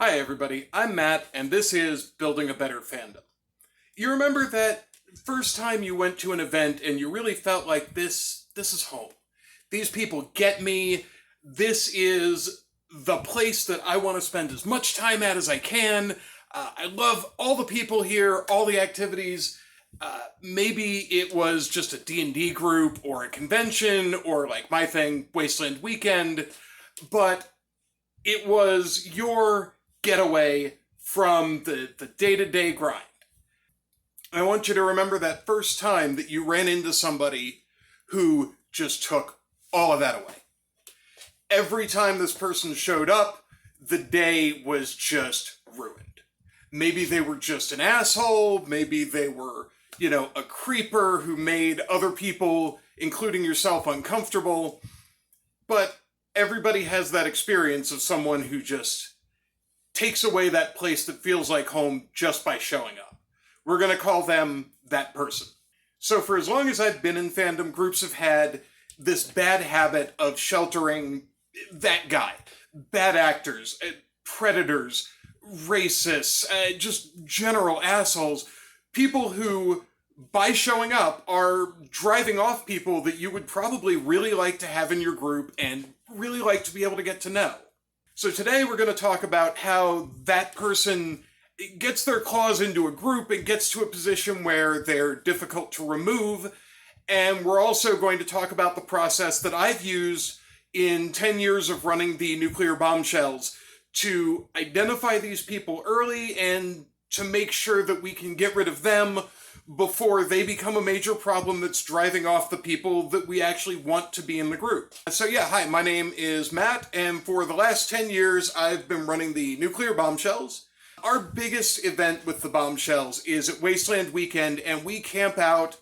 Hi everybody, I'm Matt, and this is Building a Better Fandom. You remember that first time you went to an event and you really felt like this is home. These people get me. This is the place that I want to spend as much time at as I can. I love all the people here, all the activities. Maybe it was just a D&D group or a convention or like my thing, Wasteland Weekend, but it was your getaway from the day-to-day grind. I want you to remember that first time that you ran into somebody who just took all of that away. Every time this person showed up, the day was just ruined. Maybe they were just an asshole, maybe they were, a creeper who made other people, including yourself, uncomfortable, but everybody has that experience of someone who just takes away that place that feels like home just by showing up. We're going to call them that person. So for as long as I've been in fandom, groups have had this bad habit of sheltering that guy. Bad actors, predators, racists, just general assholes. People who, by showing up, are driving off people that you would probably really like to have in your group and really like to be able to get to know. So today we're going to talk about how that person gets their claws into a group and gets to a position where they're difficult to remove. And we're also going to talk about the process that I've used in 10 years of running the nuclear bombshells to identify these people early and to make sure that we can get rid of them before they become a major problem that's driving off the people that we actually want to be in the group. So yeah, hi, my name is Matt, and for the last 10 years, I've been running the nuclear bombshells. Our biggest event with the bombshells is at Wasteland Weekend, and we camp out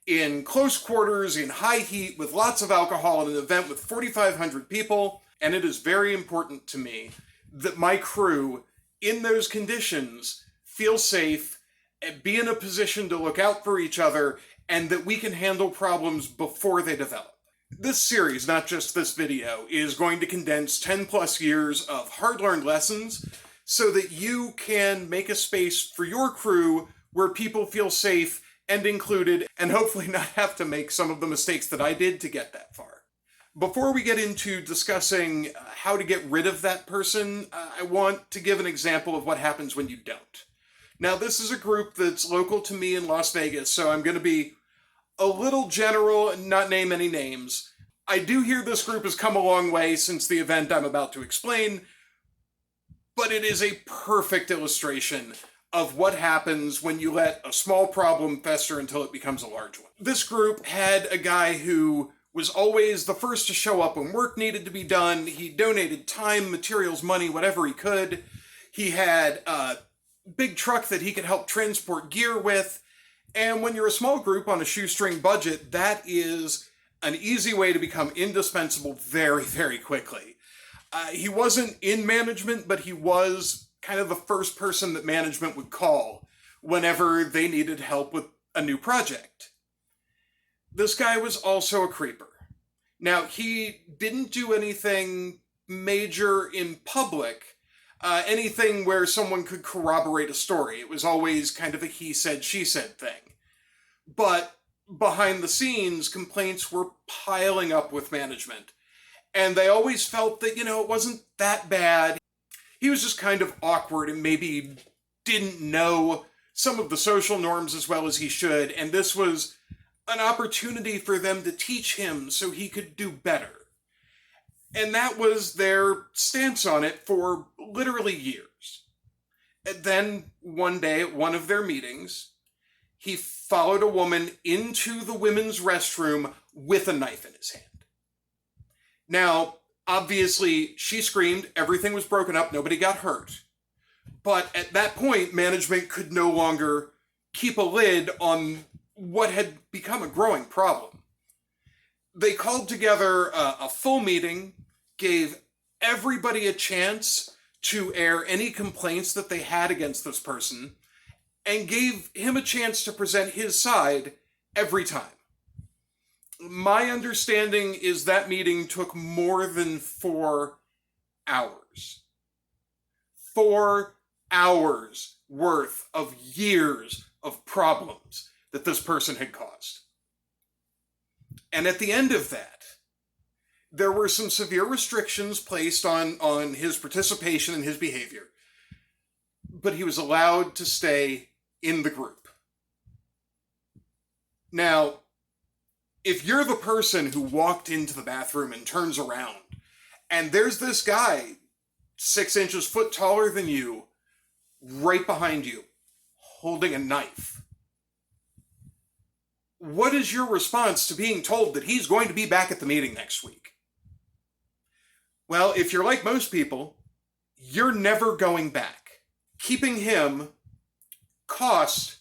in close quarters, in high heat, with lots of alcohol at an event with 4,500 people, and it is very important to me that my crew, in those conditions, feel safe, be in a position to look out for each other, and that we can handle problems before they develop. This series, not just this video, is going to condense 10 plus years of hard-learned lessons so that you can make a space for your crew where people feel safe and included, and hopefully not have to make some of the mistakes that I did to get that far. Before we get into discussing how to get rid of that person, I want to give an example of what happens when you don't. Now, this is a group that's local to me in Las Vegas, so I'm going to be a little general and not name any names. I do hear this group has come a long way since the event I'm about to explain, but it is a perfect illustration of what happens when you let a small problem fester until it becomes a large one. This group had a guy who was always the first to show up when work needed to be done. He donated time, materials, money, whatever he could. He had big truck that he could help transport gear with. And when you're a small group on a shoestring budget, that is an easy way to become indispensable very, very quickly. He wasn't in management, but he was kind of the first person that management would call whenever they needed help with a new project. This guy was also a creeper. Now, he didn't do anything major in public, anything where someone could corroborate a story. It was always kind of a he said, she said thing. But behind the scenes, complaints were piling up with management. And they always felt that, it wasn't that bad. He was just kind of awkward and maybe didn't know some of the social norms as well as he should. And this was an opportunity for them to teach him so he could do better. And that was their stance on it for literally years. And then one day at one of their meetings, he followed a woman into the women's restroom with a knife in his hand. Now, obviously, she screamed, everything was broken up, nobody got hurt. But at that point, management could no longer keep a lid on what had become a growing problem. They called together a full meeting, gave everybody a chance to air any complaints that they had against this person, and gave him a chance to present his side every time. My understanding is that meeting took more than 4 hours. 4 hours worth of years of problems that this person had caused. And at the end of that, there were some severe restrictions placed on his participation and his behavior, but he was allowed to stay in the group. Now, if you're the person who walked into the bathroom and turns around, and there's this guy 6 inches foot taller than you, right behind you, holding a knife, what is your response to being told that he's going to be back at the meeting next week? Well, if you're like most people, you're never going back. Keeping him cost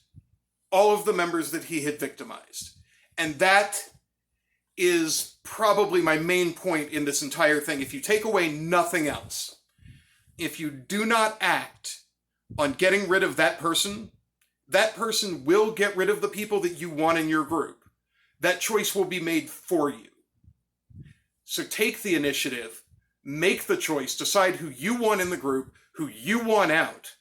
all of the members that he had victimized. And that is probably my main point in this entire thing. If you take away nothing else, if you do not act on getting rid of that person will get rid of the people that you want in your group. That choice will be made for you. So take the initiative, make the choice, decide who you want in the group, who you want out,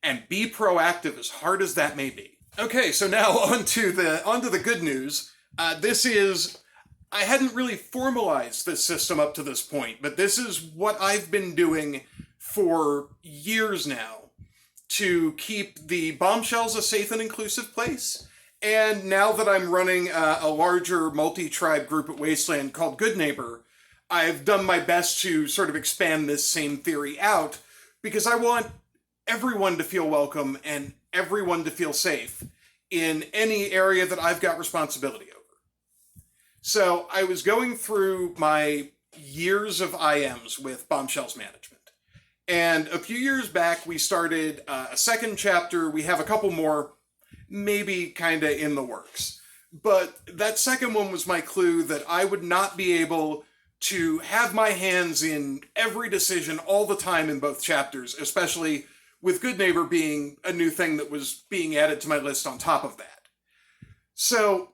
and be proactive as hard as that may be. Okay, so now onto the good news. I hadn't really formalized this system up to this point, but this is what I've been doing for years now to keep the Bombshells a safe and inclusive place. And now that I'm running a larger multi-tribe group at Wasteland called Good Neighbor, I've done my best to sort of expand this same theory out, because I want everyone to feel welcome and everyone to feel safe in any area that I've got responsibility over. So I was going through my years of IMs with Bombshells Management. And a few years back, we started a second chapter. We have a couple more, maybe kind of in the works. But that second one was my clue that I would not be able to have my hands in every decision all the time in both chapters, especially with Good Neighbor being a new thing that was being added to my list on top of that. So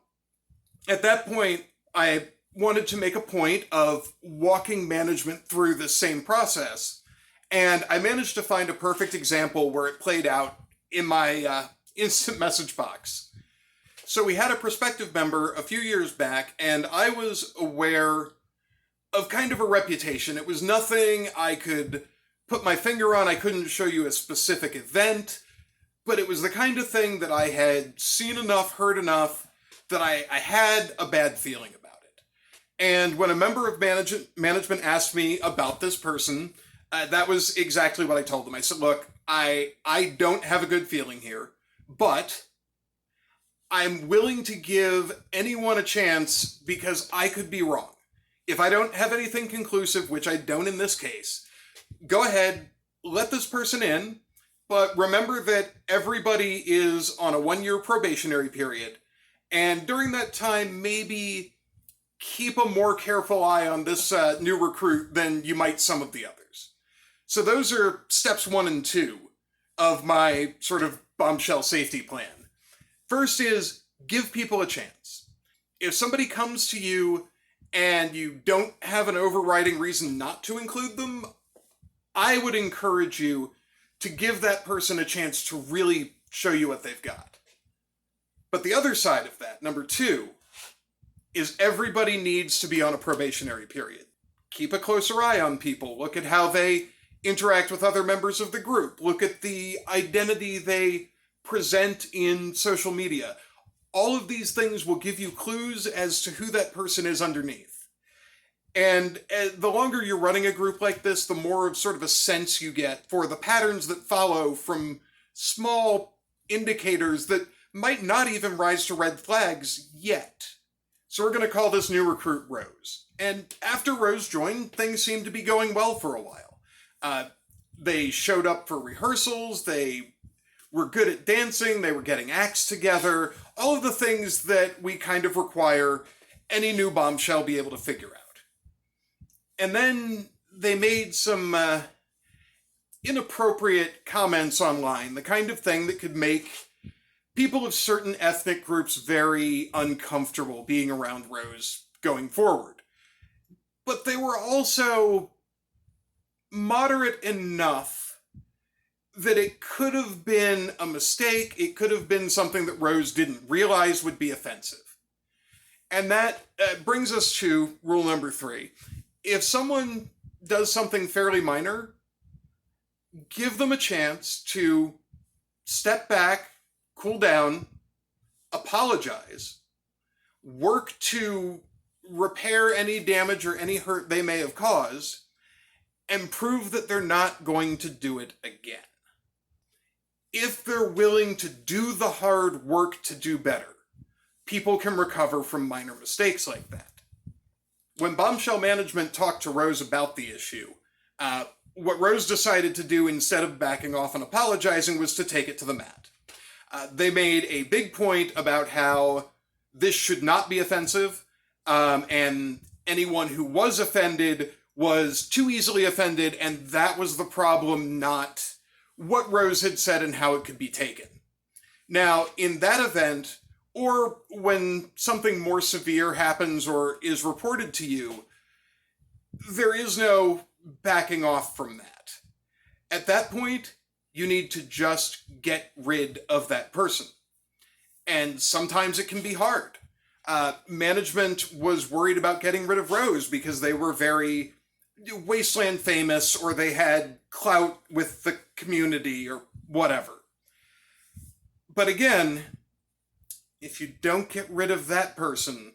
at that point, I wanted to make a point of walking management through this same process. And I managed to find a perfect example where it played out in my instant message box. So we had a prospective member a few years back, and I was aware of kind of a reputation. It was nothing I could put my finger on. I couldn't show you a specific event, but it was the kind of thing that I had seen enough, heard enough, that I had a bad feeling about it. And when a member of management asked me about this person, that was exactly what I told them. I said, look, I don't have a good feeling here, but I'm willing to give anyone a chance because I could be wrong. If I don't have anything conclusive, which I don't in this case, go ahead, let this person in, but remember that everybody is on a 1-year probationary period, and during that time, maybe keep a more careful eye on this new recruit than you might some of the others. So those are steps 1 and 2 of my sort of bombshell safety plan. First is give people a chance. If somebody comes to you and you don't have an overriding reason not to include them, I would encourage you to give that person a chance to really show you what they've got. But the other side of that, number 2, is everybody needs to be on a probationary period. Keep a closer eye on people. Look at how they interact with other members of the group. Look at the identity they present in social media. All of these things will give you clues as to who that person is underneath. And the longer you're running a group like this, the more of sort of a sense you get for the patterns that follow from small indicators that might not even rise to red flags yet. So we're going to call this new recruit Rose. And after Rose joined, things seemed to be going well for a while. They showed up for rehearsals, they were good at dancing, they were getting acts together, all of the things that we kind of require any new bombshell be able to figure out. And then they made some inappropriate comments online, the kind of thing that could make people of certain ethnic groups very uncomfortable being around Rose going forward. But they were also moderate enough that it could have been a mistake, it could have been something that Rose didn't realize would be offensive. And that brings us to rule number 3. If someone does something fairly minor, give them a chance to step back, cool down, apologize, work to repair any damage or any hurt they may have caused, and prove that they're not going to do it again. If they're willing to do the hard work to do better, people can recover from minor mistakes like that. When Bombshell Management talked to Rose about the issue, what Rose decided to do instead of backing off and apologizing was to take it to the mat. They made a big point about how this should not be offensive, and anyone who was offended was too easily offended, and that was the problem, not what Rose had said and how it could be taken. Now, in that event, or when something more severe happens or is reported to you, there is no backing off from that. At that point, you need to just get rid of that person. And sometimes it can be hard. Management was worried about getting rid of Rose because they were very Wasteland famous, or they had clout with the community or whatever. But again, if you don't get rid of that person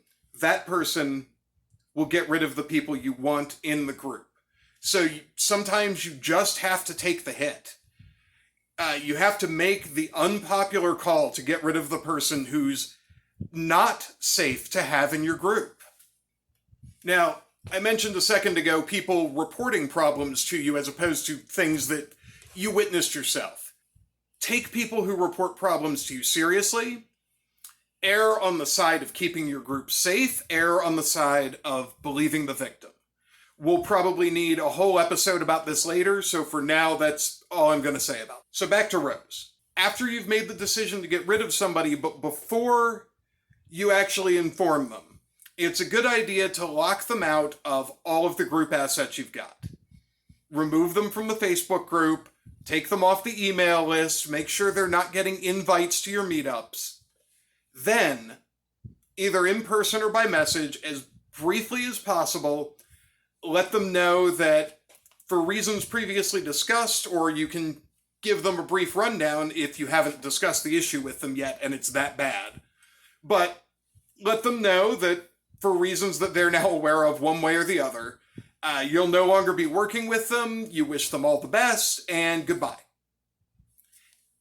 will get rid of the people you want in the group. So sometimes you just have to take the hit. You have to make the unpopular call to get rid of the person who's not safe to have in your group. Now, I mentioned a second ago people reporting problems to you as opposed to things that you witnessed yourself. Take people who report problems to you seriously. Err on the side of keeping your group safe. Err on the side of believing the victim. We'll probably need a whole episode about this later, so for now, that's all I'm going to say about it. So back to Rose. After you've made the decision to get rid of somebody, but before you actually inform them, it's a good idea to lock them out of all of the group assets you've got. Remove them from the Facebook group, take them off the email list, make sure they're not getting invites to your meetups. Then, either in person or by message, as briefly as possible, let them know that for reasons previously discussed, or you can give them a brief rundown if you haven't discussed the issue with them yet and it's that bad. But let them know that for reasons that they're now aware of one way or the other, you'll no longer be working with them, you wish them all the best, and goodbye.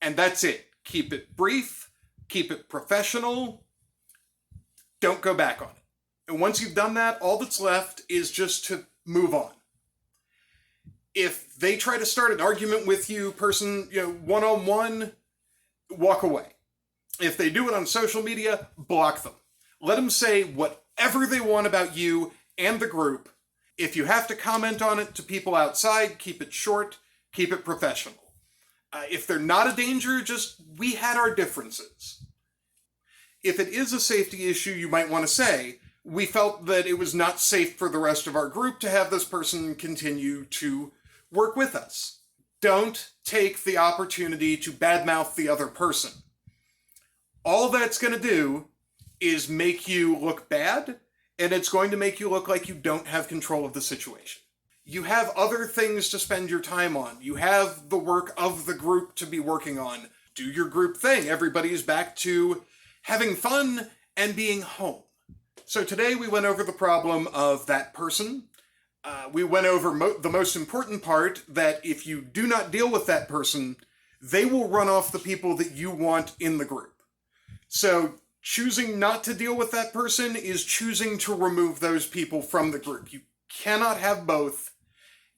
And that's it. Keep it brief, keep it professional, don't go back on it. And once you've done that, all that's left is just to move on. If they try to start an argument with you, one-on-one, walk away. If they do it on social media, block them. Let them say whatever they want about you and the group. If you have to comment on it to people outside, keep it short, keep it professional. If they're not a danger, we had our differences. If it is a safety issue, you might want to say, we felt that it was not safe for the rest of our group to have this person continue to work with us. Don't take the opportunity to badmouth the other person. All that's going to do is make you look bad, and it's going to make you look like you don't have control of the situation. You have other things to spend your time on. You have the work of the group to be working on. Do your group thing. Everybody's back to having fun and being home. So today we went over the problem of that person. We went over the most important part, that if you do not deal with that person, they will run off the people that you want in the group. So choosing not to deal with that person is choosing to remove those people from the group. You cannot have both,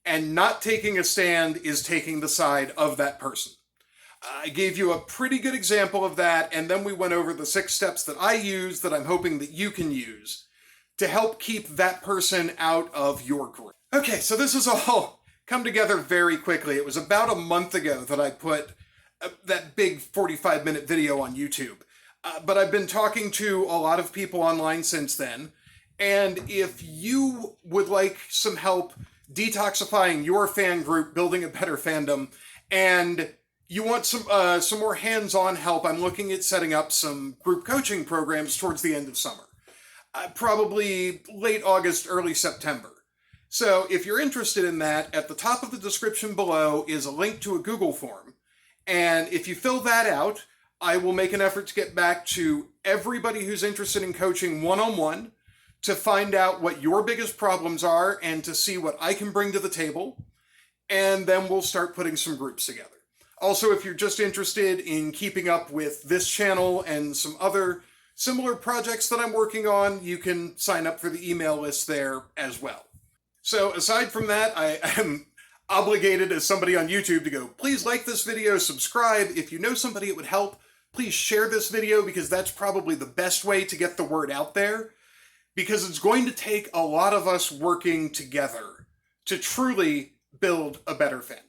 and not taking a stand is taking the side of that person. I gave you a pretty good example of that, and then we went over the 6 steps that I use that I'm hoping that you can use to help keep that person out of your group. Okay, so this has all come together very quickly. It was about a month ago that I put that big 45-minute video on YouTube. But I've been talking to a lot of people online since then, and if you would like some help detoxifying your fan group, Building a Better Fandom, and you want some more hands-on help, I'm looking at setting up some group coaching programs towards the end of summer. Probably late August, early September. So if you're interested in that, at the top of the description below is a link to a Google form. And if you fill that out, I will make an effort to get back to everybody who's interested in coaching one-on-one to find out what your biggest problems are and to see what I can bring to the table. And then we'll start putting some groups together. Also, if you're just interested in keeping up with this channel and some other similar projects that I'm working on, you can sign up for the email list there as well. So aside from that, I am obligated as somebody on YouTube to go, please like this video, subscribe. If you know somebody it would help, please share this video because that's probably the best way to get the word out there, because it's going to take a lot of us working together to truly build a better fandom.